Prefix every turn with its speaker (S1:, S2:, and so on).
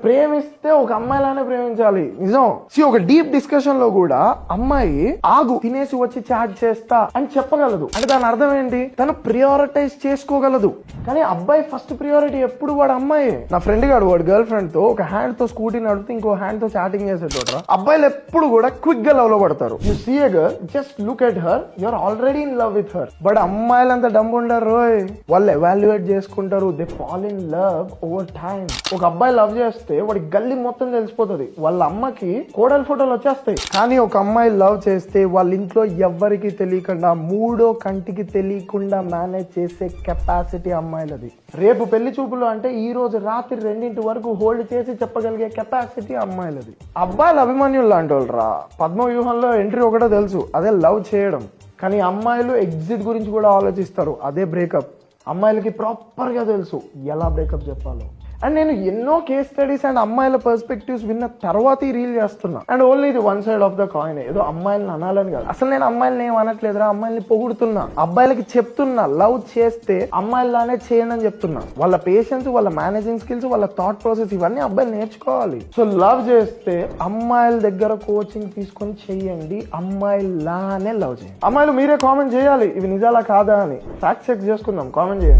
S1: ప్రేమిస్తే ఒక అమ్మాయిలానే ప్రేమించాలి. నిజం. ఒక డీప్ డిస్కషన్ లో కూడా అమ్మాయి ఆగు తినేసి వచ్చి చాట్ చేస్తా అని చెప్పగలదు. అంటే దాని అర్థం ఏంటి? తను ప్రియారిటైజ్ చేసుకోగలదు. కానీ అబ్బాయి ఫస్ట్ ప్రియారిటీ ఎప్పుడు వాడు అమ్మాయి. నా ఫ్రెండ్ గాడు వాడు గర్ల్ ఫ్రెండ్ తో ఒక హ్యాండ్ తో స్కూటీ నడిపితే ఇంకో హ్యాండ్ తో చాటింగ్ చేసేటోట. అబ్బాయిలు ఎప్పుడు కూడా క్విక్ గా లవ్ లో పడతారు. You see a girl, just look at her, you are already in love with her. But అమ్మాయిలంతా డమ్ ఉండరు. వాళ్ళు ఎవాల్యుయేట్ చేసుకుంటారు. They fall in love over time. ఒక అబ్బాయి లవ్ చేస్తే వాడి గల్లీ మొత్తం తెలిసిపోతుంది. వాళ్ళ అమ్మకి కోడల ఫోటోలు వచ్చేస్తాయి. కానీ ఒక అమ్మాయి లవ్ చేస్తే వాళ్ళ ఇంట్లో ఎవ్వరికి తెలియకుండా మూడో కంటికి తెలియకుండా మేనేజ్ చేసే కెపాసిటీ అమ్మాయిలది. రేపు పెళ్లి చూపులు అంటే ఈ రోజు రాత్రి 2 వరకు హోల్డ్ చేసి చెప్పగలిగే కెపాసిటీ అమ్మాయిలది. అబ్బాయిలు అభిమన్యులు లాంటి వాళ్ళు రా. పద్మవ్యూహంలో ఎంట్రీ ఒకటో తెలుసు, అదే లవ్ చేయడం. కానీ అమ్మాయిలు ఎగ్జిట్ గురించి కూడా ఆలోచిస్తారు, అదే బ్రేకప్. అమ్మాయిలకి ప్రాపర్ గా తెలుసు ఎలా బ్రేకప్ చెప్పాలో. అండ్ నేను ఎన్నో కేస్ స్టడీస్ అండ్ అమ్మాయిల పర్స్పెక్టివ్స్ విన్న తర్వాత ఈ రీల్ చేస్తున్నా. అండ్ ఓన్లీ ఇది one side of the coin. ఏదో అమ్మాయిలను అనాలని కాదు. అసలు నేను అమ్మాయిలని ఏం అనట్లేదురా, అమ్మాయిల్ని పొగుడుతున్నా. అబ్బాయిలకి చెప్తున్నా, లవ్ చేస్తే అమ్మాయిలానే చేయండి అని చెప్తున్నా. వాళ్ళ పేషెన్స్, వాళ్ళ మేనేజింగ్ స్కిల్స్, వాళ్ళ థాట్ ప్రాసెస్ ఇవన్నీ అబ్బాయిలు నేర్చుకోవాలి. సో లవ్ చేస్తే అమ్మాయిల దగ్గర కోచింగ్ తీసుకొని చెయ్యండి. అమ్మాయిలానే లవ్ చేయండి. అమ్మాయిలు మీరే కామెంట్ చేయాలి ఇవి నిజాలా కాదా అని. ఫ్యాక్ట్ చెక్ చేసుకుందాం. కామెంట్ చేయండి.